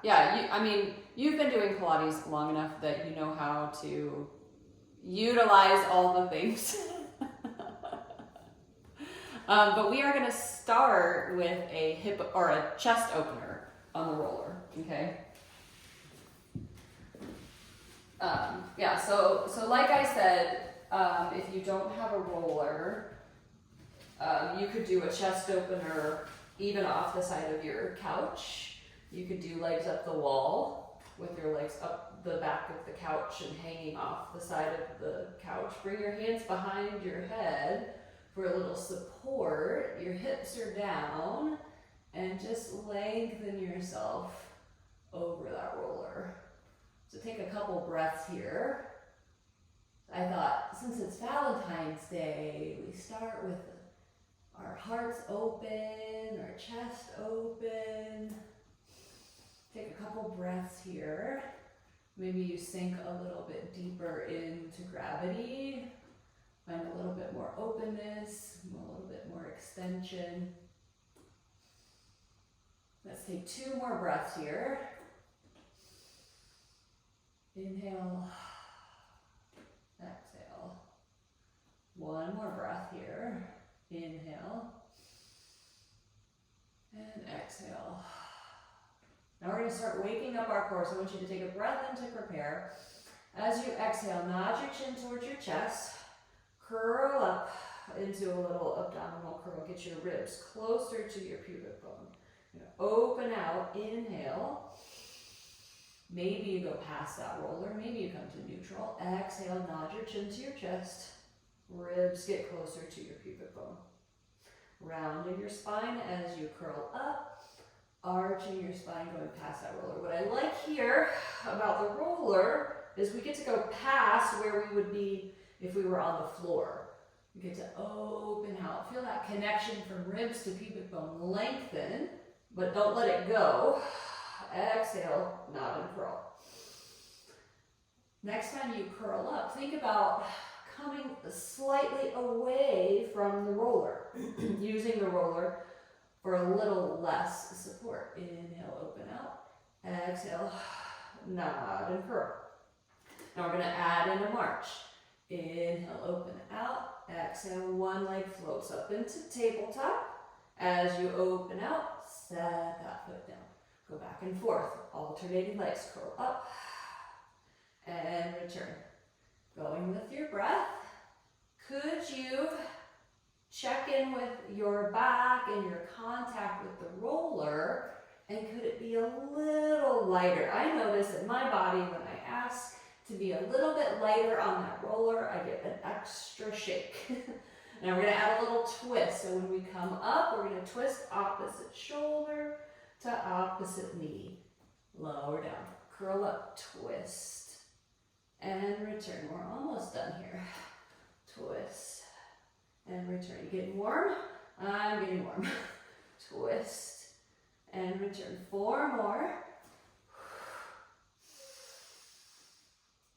I mean, you've been doing Pilates long enough that you know how to utilize all the things. But we are going to start with a hip or a chest opener on the roller, okay? So like I said, if you don't have a roller, you could do a chest opener even off the side of your couch. You could do legs up the wall with your legs up the back of the couch and hanging off the side of the couch. Bring your hands behind your head for a little support. Your hips are down and just lengthen yourself over that roller. So take a couple breaths here. I thought since it's Valentine's Day, we start with our hearts open, our chest open. Take a couple breaths here. Maybe you sink a little bit deeper into gravity. Find a little bit more openness, a little bit more extension. Let's take 2 more breaths here. Inhale, exhale. 1 more breath here. Inhale and exhale. Now we're going to start waking up our core. So I want you to take a breath in to prepare. As you exhale, nod your chin towards your chest. Curl up into a little abdominal curl. Get your ribs closer to your pubic bone. Open out. Inhale. Maybe you go past that roller. Maybe you come to neutral. Exhale, nod your chin to your chest. Ribs get closer to your pubic bone. Rounding your spine as you curl up. Arching your spine, going past that roller. What I like here about the roller is we get to go past where we would be if we were on the floor. We get to open out. Feel that connection from ribs to pubic bone. Lengthen, but don't let it go. Exhale, nod and curl. Next time you curl up, think about coming slightly away from the roller. Using the roller for a little less support. Inhale, open out. Exhale, nod and curl. Now we're going to add in a march. Inhale, open out. Exhale, one leg floats up into tabletop. As you open out, set that foot down. Go back and forth, alternating legs. Curl up and return. Going with your breath. Could you check in with your back and your contact with the roller, and could it be a little lighter? I notice in my body when I ask to be a little bit lighter on that roller, I get an extra shake. Now we're going to add a little twist. So when we come up, we're going to twist opposite shoulder to opposite knee. Lower down, curl up, twist, and return. We're almost done here. Twist and return. You getting warm? I'm getting warm. Twist and return. 4 more.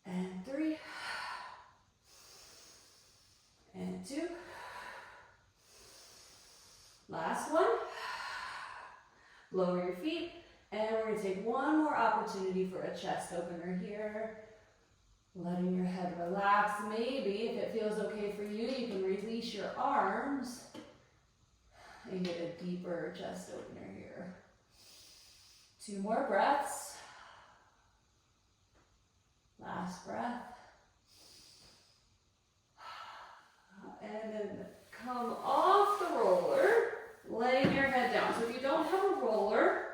And 3. And 2. Last one. Lower your feet. And we're going to take one more opportunity for a chest opener here. Letting your head relax. Maybe, if it feels okay for you, you can release your arms and get a deeper chest opener here. 2 more breaths. Last breath. And then come off the roller, laying your head down. So if you don't have a roller,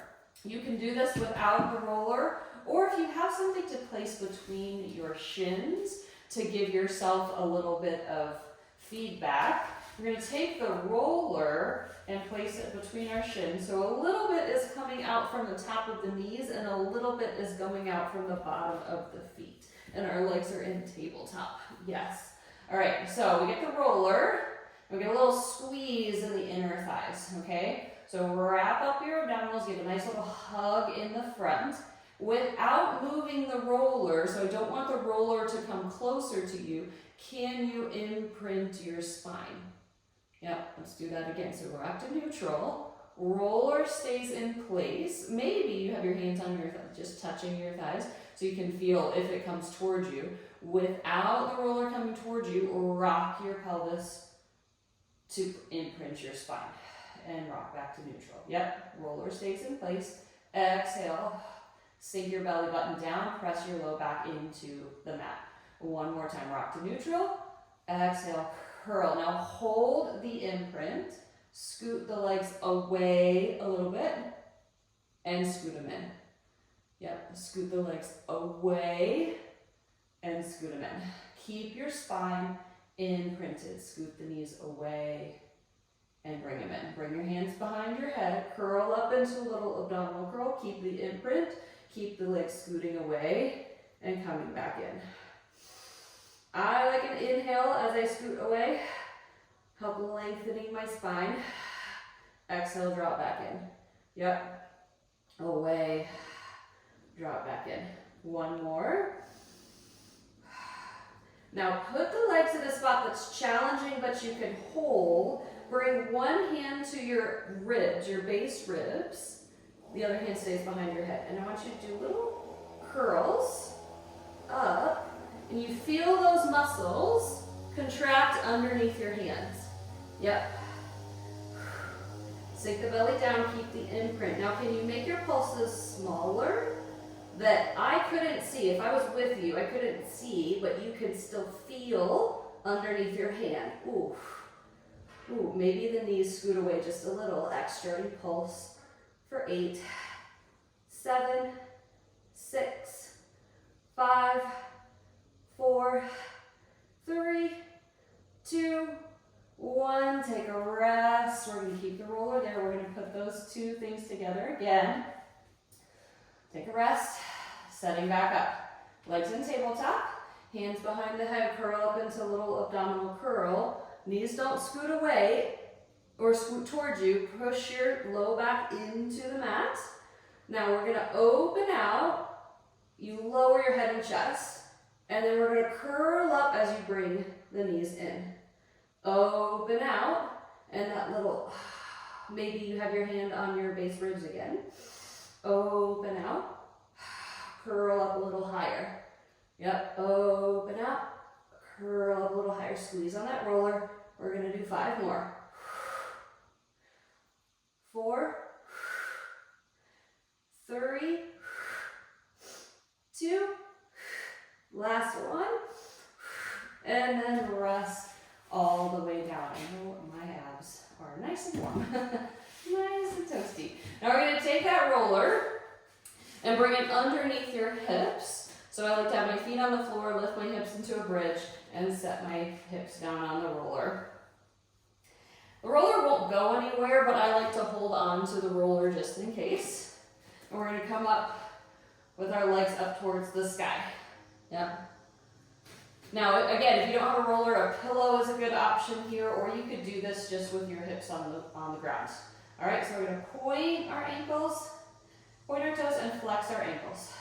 you can do this without the roller. Or if you have something to place between your shins to give yourself a little bit of feedback, we're going to take the roller and place it between our shins. So a little bit is coming out from the top of the knees and a little bit is going out from the bottom of the feet. And our legs are in tabletop. Yes. All right, so we get the roller. We get a little squeeze in the inner thighs, okay? So wrap up your abdominals, give a nice little hug in the front. Without moving the roller, so I don't want the roller to come closer to you, can you imprint your spine? Yep, let's do that again. So we're up to neutral. roller stays in place. Maybe you have your hands on your thighs, just touching your thighs, so you can feel if it comes towards you. Without the roller coming towards you, rock your pelvis to imprint your spine and rock back to neutral. Yep, roller stays in place. Exhale, sink your belly button down, press your low back into the mat. One more time, rock to neutral. Exhale, curl. Now hold the imprint, scoot the legs away a little bit, and scoot them in. Yep, scoot the legs away and scoot them in. Keep your spine imprinted. Scoot the knees away and bring them in. Bring your hands behind your head. Curl up into a little abdominal curl. Keep the imprint. Keep the legs scooting away and coming back in. I like an inhale as I scoot away. Help lengthening my spine. Exhale, drop back in. Yep. Away. Drop back in. One more. Now put the legs in a spot that's challenging but you can hold. Bring one hand to your ribs, your base ribs. The other hand stays behind your head. And I want you to do little curls up. And you feel those muscles contract underneath your hands. Yep. Sink the belly down, keep the imprint. Now can you make your pulses smaller? That I couldn't see. If I was with you, I couldn't see, but you could still feel underneath your hand. Ooh. Ooh, maybe the knees scoot away just a little extra. You pulse for 8, 7, 6, 5, 4, 3, 2, 1. Take a rest. We're going to keep the roller there. We're going to put those two things together again. Take a rest, setting back up. Legs in tabletop, hands behind the head, curl up into a little abdominal curl. Knees don't scoot away or scoot towards you. Push your low back into the mat. Now we're gonna open out. You lower your head and chest, and then we're gonna curl up as you bring the knees in. Open out, and that little, maybe you have your hand on your base ribs again. Open out, curl up a little higher. Yep, open out, curl up a little higher. Squeeze on that roller. We're going to do 5 more. 4, 3, 2, last one. And then rest all the way down. I know my abs are nice and warm. Nice and toasty. Now we're going to take that roller and bring it underneath your hips. So I like to have my feet on the floor, lift my hips into a bridge, and set my hips down on the roller. The roller won't go anywhere, but I like to hold on to the roller just in case. And we're going to come up with our legs up towards the sky. Yep. Now, again, if you don't have a roller, a pillow is a good option here, or you could do this just with your hips on the ground. All right, so we're going to point our ankles, point our toes, and flex our ankles.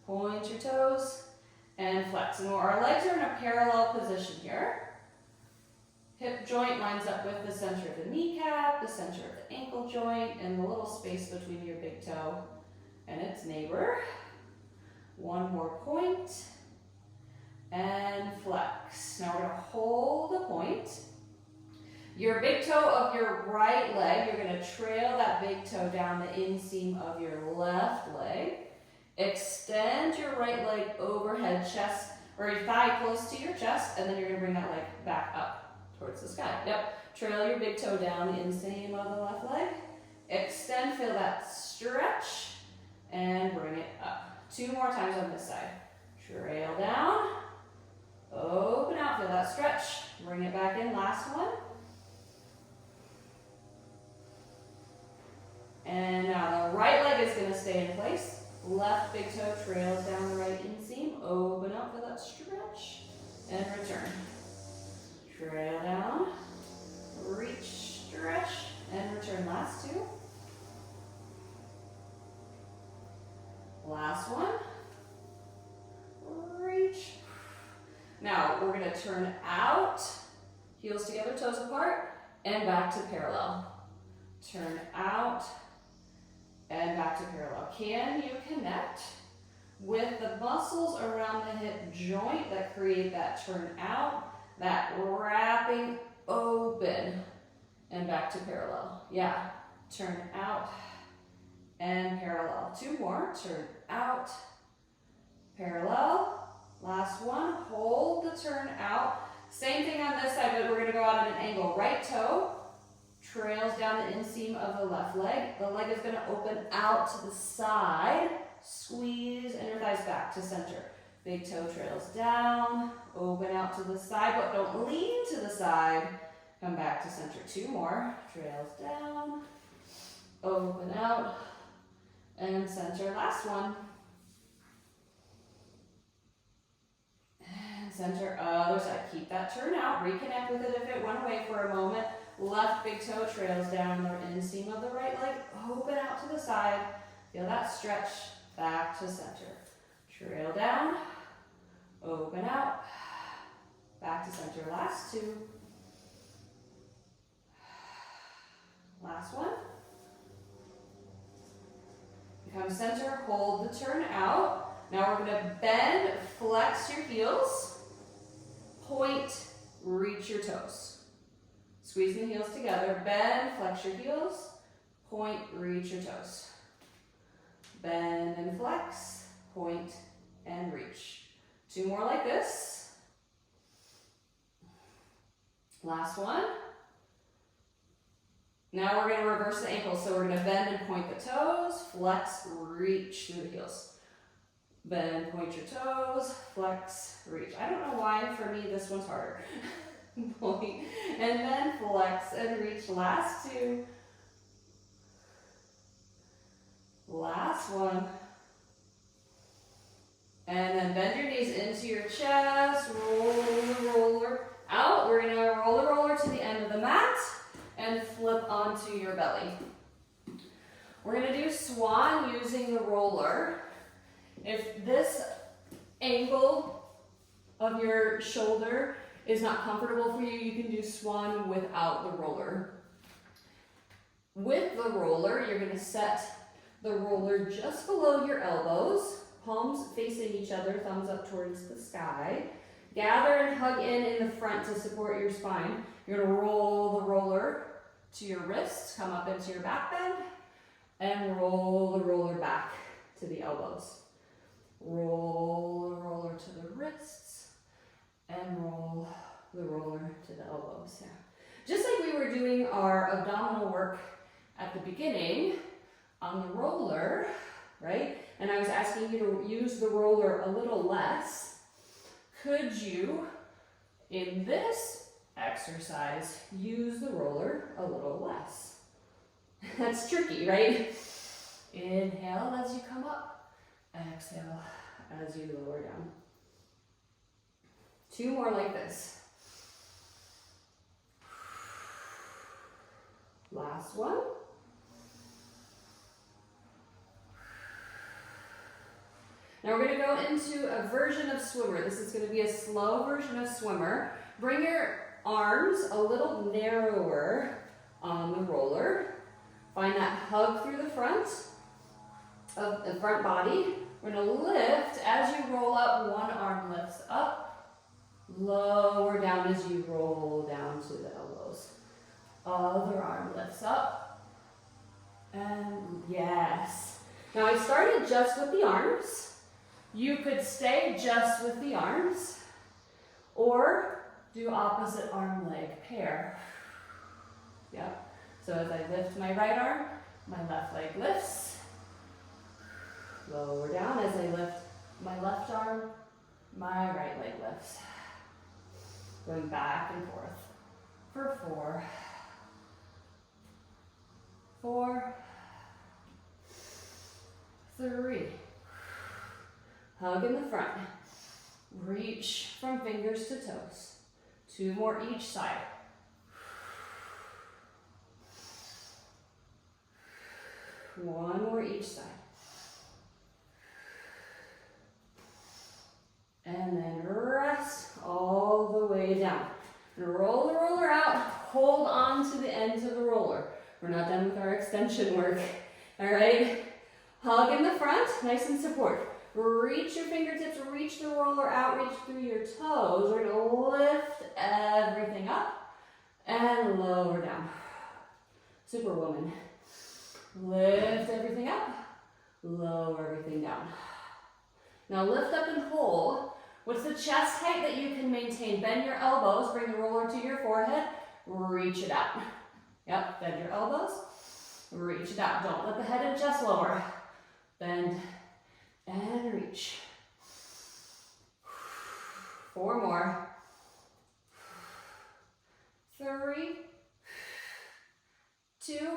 Point your toes and flex. And our legs are in a parallel position here. Hip joint lines up with the center of the kneecap, the center of the ankle joint, and the little space between your big toe and its neighbor. One more point. And flex. Now we're going to hold the point. Your big toe of your right leg, you're going to trail that big toe down the inseam of your left leg. Extend your right leg overhead, chest, or your thigh close to your chest, and then you're going to bring that leg back up towards the sky. Yep. Trail your big toe down the inseam of the left leg. Extend, feel that stretch, and bring it up. 2 more times on this side. Trail down. Open out, feel that stretch. Bring it back in, last one. And now the right leg is going to stay in place. Left big toe trails down the right inseam. Open up, feel that stretch. And return. Trail down. Reach, stretch, and return. Last 2. Last one. Reach. Now we're going to turn out, heels together, toes apart, and back to parallel. turn out, and back to parallel. Can you connect with the muscles around the hip joint that create that turn out, that wrapping open, and back to parallel? Yeah, turn out and parallel. Two more, turn out, parallel. Last one, hold the turn out. Same thing on this side, but we're gonna go out at an angle. Right toe trails down the inseam of the left leg. The leg is gonna open out to the side. Squeeze inner thighs back to center. Big toe trails down, open out to the side, but don't lean to the side. Come back to center. Two more, trails down, open out, and center. Last one. And center, other side. Keep that turn out. Reconnect with it if it went away for a moment. Left big toe trails down the inseam of the right leg. Open out to the side. Feel that stretch. Back to center. Trail down. Open out. Back to center. Last two. Last one. Become center. Hold the turn out. Now we're going to bend, flex your heels. Point, reach your toes. Squeeze the heels together. Bend, flex your heels. Point, reach your toes. Bend and flex. Point and reach. Two more like this. Last one. Now we're going to reverse the ankles. So we're going to bend and point the toes. Flex, reach through the heels. Bend, point your toes. Flex, reach. I don't know why, for me, this one's harder. Point, and then flex and reach. Last two. Last one. And then bend your knees into your chest. Roll the roller out. We're going to roll the roller to the end of the mat and flip onto your belly. We're going to do swan using the roller. If this angle of your shoulder is not comfortable for you, you can do swan without the roller. With the roller, you're going to set the roller just below your elbows, palms facing each other, thumbs up towards the sky. Gather and hug in the front to support your spine. You're going to roll the roller to your wrists, come up into your back bend, and roll the roller back to the elbows. Roll the roller to the wrists, and roll the roller to the elbows. Yeah. Just like we were doing our abdominal work at the beginning on the roller, right? And I was asking you to use the roller a little less. Could you, in this exercise, use the roller a little less? That's tricky, right? Inhale as you come up. Exhale as you lower down. Two more like this. Last one. Now we're going to go into a version of swimmer. This is going to be a slow version of swimmer. Bring your arms a little narrower on the roller. Find that hug through the front of the front body. We're going to lift as you roll up. One arm lifts up. Lower down as you roll down to the elbows. Other arm lifts up. And yes. Now I started just with the arms. You could stay just with the arms, or do opposite arm leg pair. Yep. So as I lift my right arm, my left leg lifts. Lower down as I lift my left arm, my right leg lifts. Going back and forth for 4, 4, 3. Hug in the front. Reach from fingers to toes. 2 more each side. One more each side. And then rest all the way down. And roll the roller out. Hold on to the ends of the roller. We're not done with our extension work. All right? Hug in the front, nice and support. Reach your fingertips, reach the roller out, reach through your toes. We're gonna lift everything up and lower down. Superwoman. Lift everything up, lower everything down. Now lift up and hold. What's the chest height that you can maintain? Bend your elbows, bring the roller to your forehead, reach it out. Yep, bend your elbows, reach it out. Don't let the head and chest lower. Bend and reach. 4 more. 3, 2,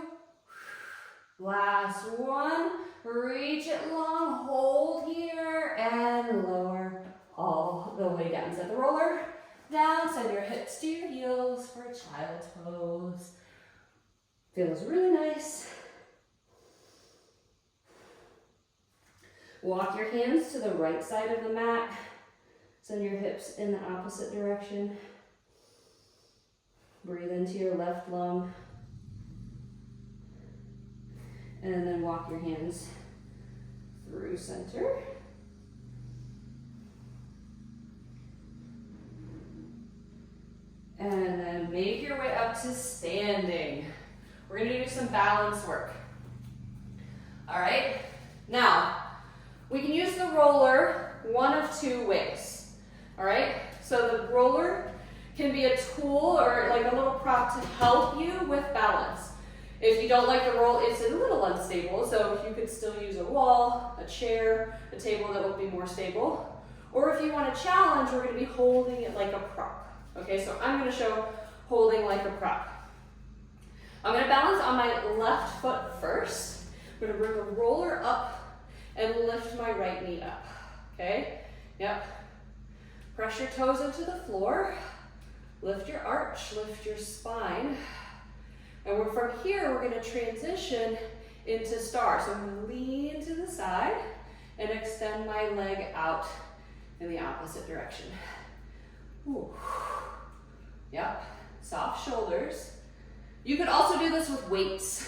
last one. Reach it long, hold here, and lower all the way down. Set the roller down, send your hips to your heels for child's pose. Feels really nice. Walk your hands to the right side of the mat. Send your hips in the opposite direction. Breathe into your left lung. And then walk your hands through center. And then make your way up to standing. We're gonna do some balance work. All right, now we can use the roller one of 2 ways. All right, so the roller can be a tool or like a little prop to help you with balance. If you don't like the roll, it's a little unstable, so you could still use a wall, a chair, a table that will be more stable. Or if you want a challenge, we're gonna be holding it like a prop. Okay, so I'm gonna show holding like a prop. I'm gonna balance on my left foot first. I'm gonna bring the roller up and lift my right knee up, okay? Yep. Press your toes into the floor. Lift your arch, lift your spine. And from here, we're gonna transition into star. So I'm gonna lean to the side and extend my leg out in the opposite direction. Ooh. Yep, soft shoulders. You could also do this with weights.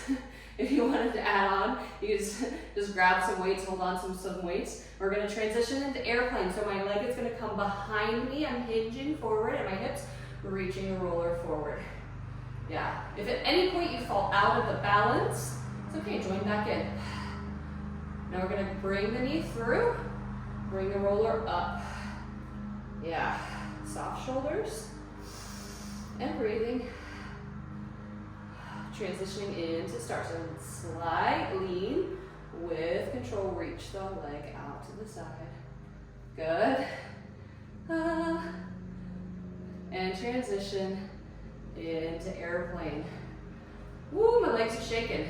If you wanted to add on, you just grab some weights, hold on to some weights. We're gonna transition into airplane. So my leg is gonna come behind me. I'm hinging forward and my hips reaching the roller forward. Yeah, if at any point you fall out of the balance, it's okay, join back in. Now we're gonna bring the knee through, bring the roller up. Yeah, soft shoulders and breathing. Transitioning into star. So slide, lean, with control, reach the leg out to the side. Good. And transition into airplane. Woo, my legs are shaking.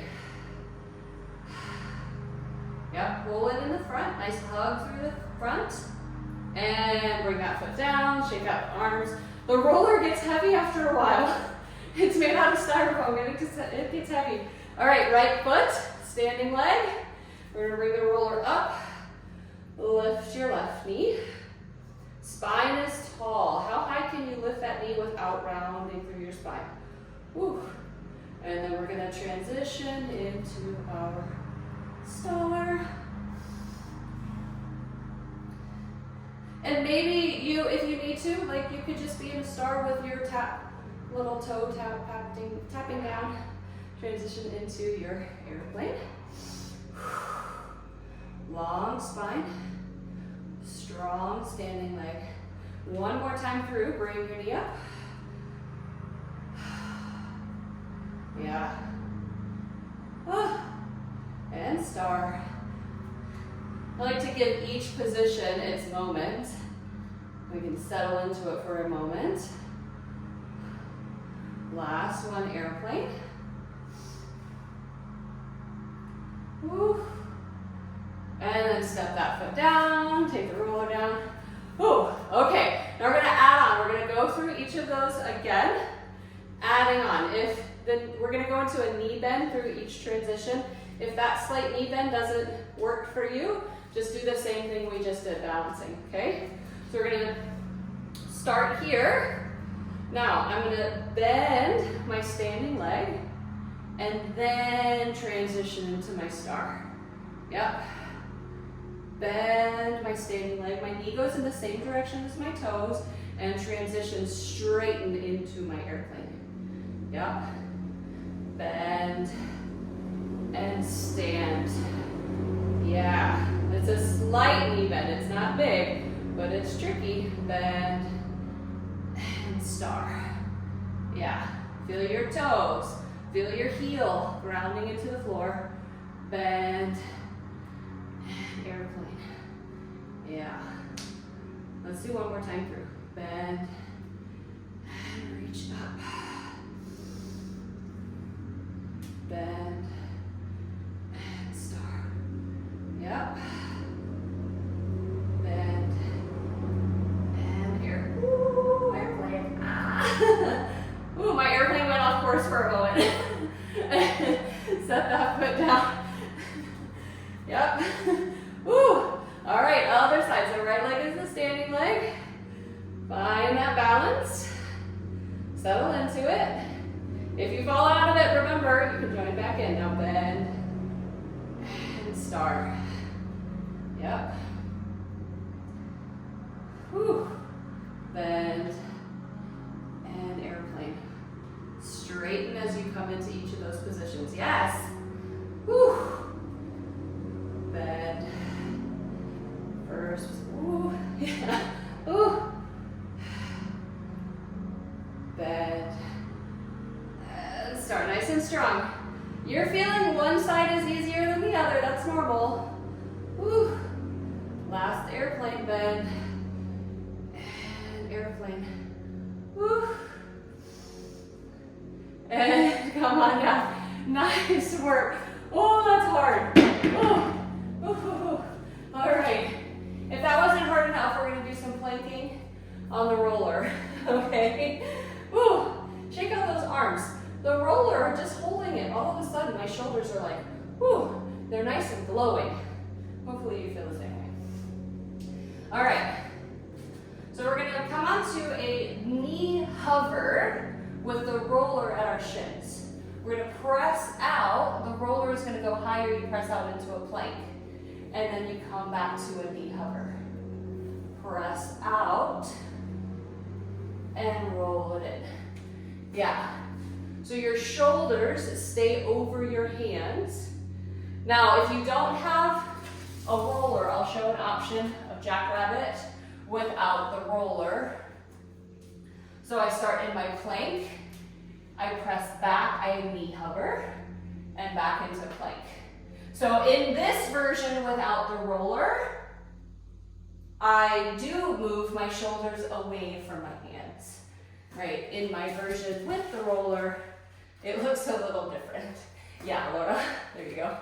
Yep, pull it in the front. Nice hug through the front. And bring that foot down, shake out the arms. The roller gets heavy after a while. It's made out of styrofoam and it gets heavy. All right, right foot, standing leg. We're gonna bring the roller up. Lift your left knee. Spine is tall. How high can you lift that knee without rounding through your spine? Woo. And then we're gonna transition into our star. And maybe you, if you need to, like you could just be in a star with your little toe tapping down. Transition into your airplane. Long spine, strong standing leg. One more time through, bring your knee up. Yeah. And star. I like to give each position its moment. We can settle into it for a moment. Last one, airplane. Woo. And then step that foot down, take the roller down. Woo. Okay, now we're gonna add on. We're gonna go through each of those again, adding on. Then we're gonna go into a knee bend through each transition. If that slight knee bend doesn't work for you, just do the same thing we just did, balancing, okay? So we're gonna start here. Now, I'm gonna bend my standing leg and then transition into my star. Yep. Bend my standing leg. My knee goes in the same direction as my toes and transition straighten into my airplane. Yep. Bend and stand. Yeah. It's a slight knee bend. It's not big, but it's tricky. Bend and star. Yeah. Feel your toes. Feel your heel grounding into the floor. Bend and airplane. Yeah. Let's do one more time through. Bend and reach up. Bend and star. Yep. Bend and airplane. Ah. Ooh, my airplane went off course for a moment. Set that foot down. Yep. Ooh. All right, other side. So right leg is the standing leg. Find that balance. Settle into it. If you fall out of it, remember, you can join back in. Now bend and start. Yep. Whew. Bend and airplane. Straighten as you come into each of those positions. Yes. Whew. Bend. First. Ooh. Yeah. Ooh. Bend. And start nice and strong. You're feeling one side is easier than the other. That's normal. Woo. Last airplane bend. And airplane. Woo. And come on down. Nice work. Oh, that's hard. Oh. Oh. All right. If that wasn't hard enough, we're going to do some planking on the roller. Okay? Woo. Shake out those arms. The roller, just holding it, all of a sudden my shoulders are like, whoo, they're nice and glowing. Hopefully you feel the same way. All right. So we're going to come onto a knee hover with the roller at our shins. We're going to press out. The roller is going to go higher. You press out into a plank. And then you come back to a knee hover. Press out and roll it in. Yeah. So your shoulders stay over your hands. Now, if you don't have a roller, I'll show an option of jackrabbit without the roller. So I start in my plank. I press back, I knee hover, and back into plank. So in this version without the roller, I do move my shoulders away from my hands. Right, in my version with the roller, it looks a little different. Yeah, Laura, there you go.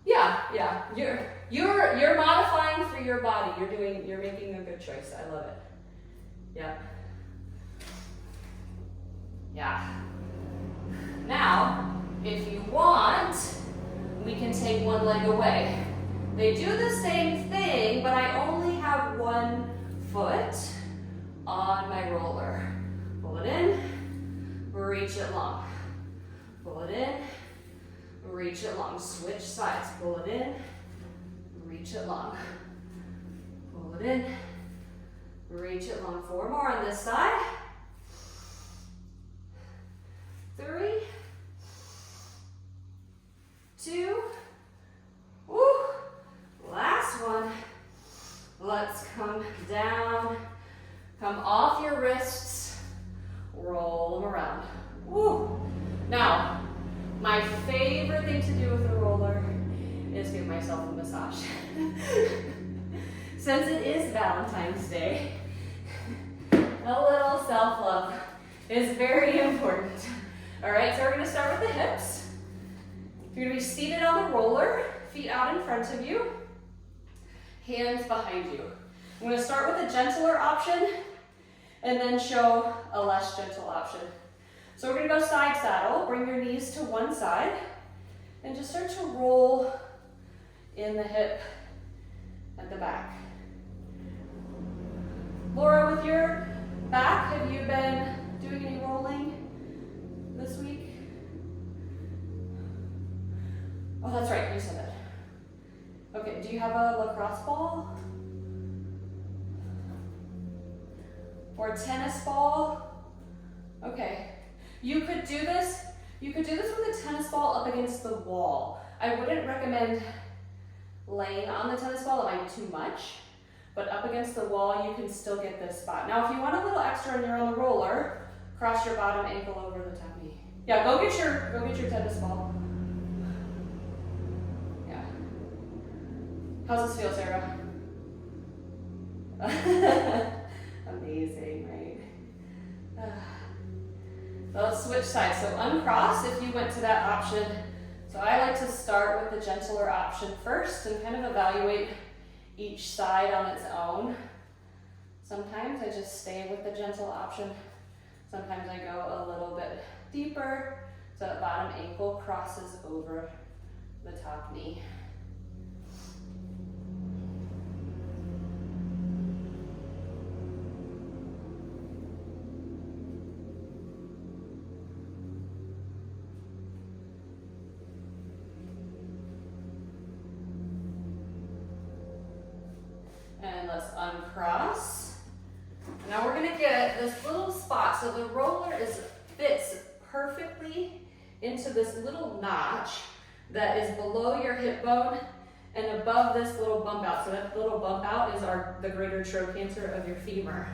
Yeah, you're modifying for your body. You're making a good choice. I love it. Yeah. Now, if you want, we can take one leg away. They do the same thing, but I only have one foot on my roller. Pull it in, reach it long. Pull it in, reach it long. Switch sides. Pull it in, reach it long. Pull it in, reach it long. 4 more on this side. 3, 2, woo. Last one. Let's come down, come off your wrists, roll them around. Woo. Now, my favorite thing to do with a roller is give myself a massage. Since it is Valentine's Day, a little self-love is very important. All right, so we're gonna start with the hips. You're gonna be seated on the roller, feet out in front of you, hands behind you. I'm gonna start with a gentler option and then show a less gentle option. So we're gonna go side saddle, bring your knees to one side, and just start to roll in the hip at the back. Laura, with your back, have you been doing any rolling this week? Oh, that's right, you said that. Okay, do you have a lacrosse ball? Or a tennis ball? Okay, you could do this with a tennis ball up against the wall. I wouldn't recommend laying on the tennis ball, it might be too much, but up against the wall you can still get this spot. Now if you want a little extra and you're on the roller, cross your bottom ankle over the top knee. Yeah, go get your tennis ball. Yeah. How's this feel, Sarah? Amazing, right? So let's switch sides. So uncross if you went to that option. So I like to start with the gentler option first and kind of evaluate each side on its own. Sometimes I just stay with the gentle option. Sometimes I go a little bit deeper so that bottom ankle crosses over the top knee. And let's uncross. Now we're gonna get this little spot. So the roller fits perfectly into this little notch that is below your hip bone and above this little bump out. So that little bump out is the greater trochanter of your femur.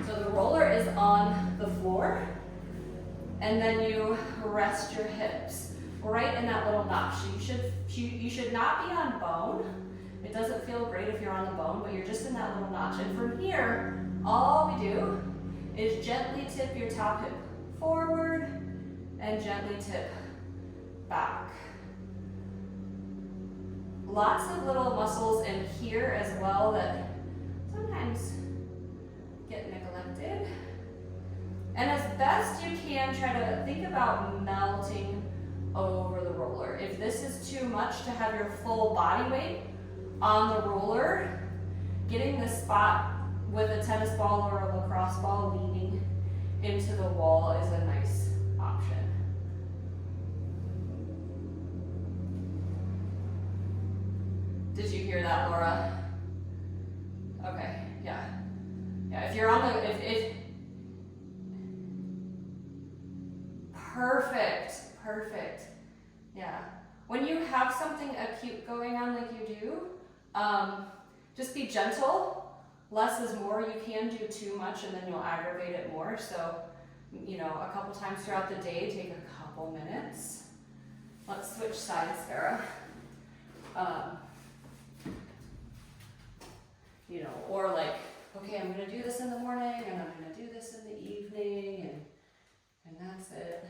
So the roller is on the floor, and then you rest your hips right in that little notch. You should not be on bone. It doesn't feel great if you're on the bone, but you're just in that little notch. And from here, all we do is gently tip your top hip forward and gently tip back. Lots of little muscles in here as well that sometimes get neglected. And as best you can, try to think about melting over the roller. If this is too much to have your full body weight on the roller, getting the spot with a tennis ball or a lacrosse ball leaning into the wall is a nice option. Did you hear that, Laura? Okay, yeah. Yeah, if you're on the, perfect. Yeah. When you have something acute going on like you do, just be gentle. Less is more. You can do too much and then you'll aggravate it more. So, a couple times throughout the day, take a couple minutes. Let's switch sides, Sarah. Or like, okay, I'm gonna do this in the morning and I'm gonna do this in the evening and that's it.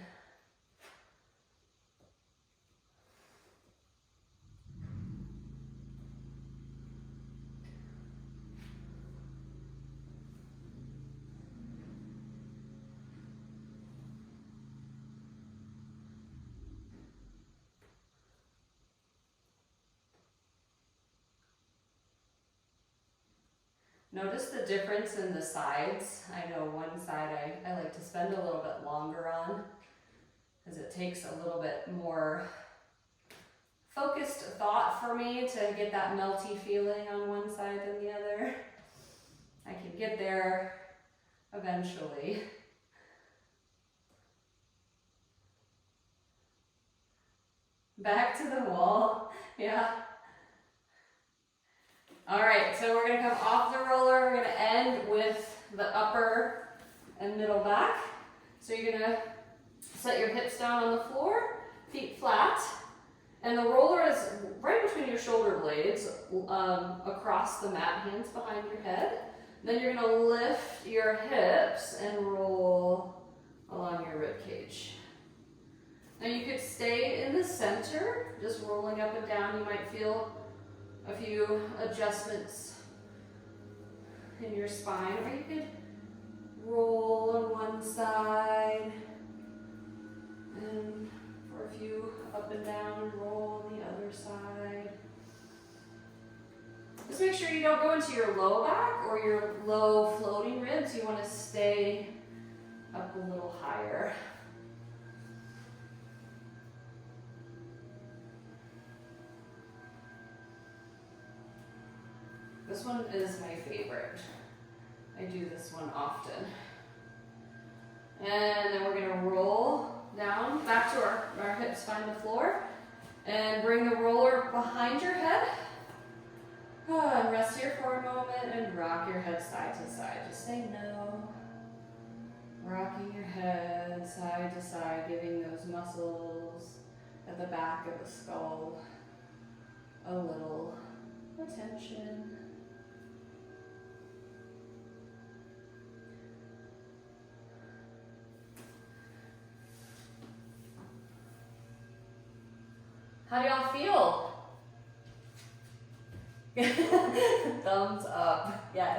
Notice the difference in the sides. I know one side I like to spend a little bit longer on because it takes a little bit more focused thought for me to get that melty feeling on one side than the other. I can get there eventually. Back to the wall, yeah. All right, so we're gonna come off the roller. We're gonna end with the upper and middle back. So you're gonna set your hips down on the floor, feet flat, and the roller is right between your shoulder blades, across the mat, hands behind your head. Then you're gonna lift your hips and roll along your rib cage. Now you could stay in the center, just rolling up and down. You might feel a few adjustments in your spine, or you could roll on one side and for a few up and down, roll on the other side. Just make sure you don't go into your low back or your low floating ribs. You want to stay up a little higher. This one is my favorite. I do this one often. And then we're gonna roll down, back to our hips find the floor. And bring the roller behind your head. And rest here for a moment and rock your head side to side. Just say no. Rocking your head side to side, giving those muscles at the back of the skull a little attention. How do y'all feel? Thumbs up. Yes.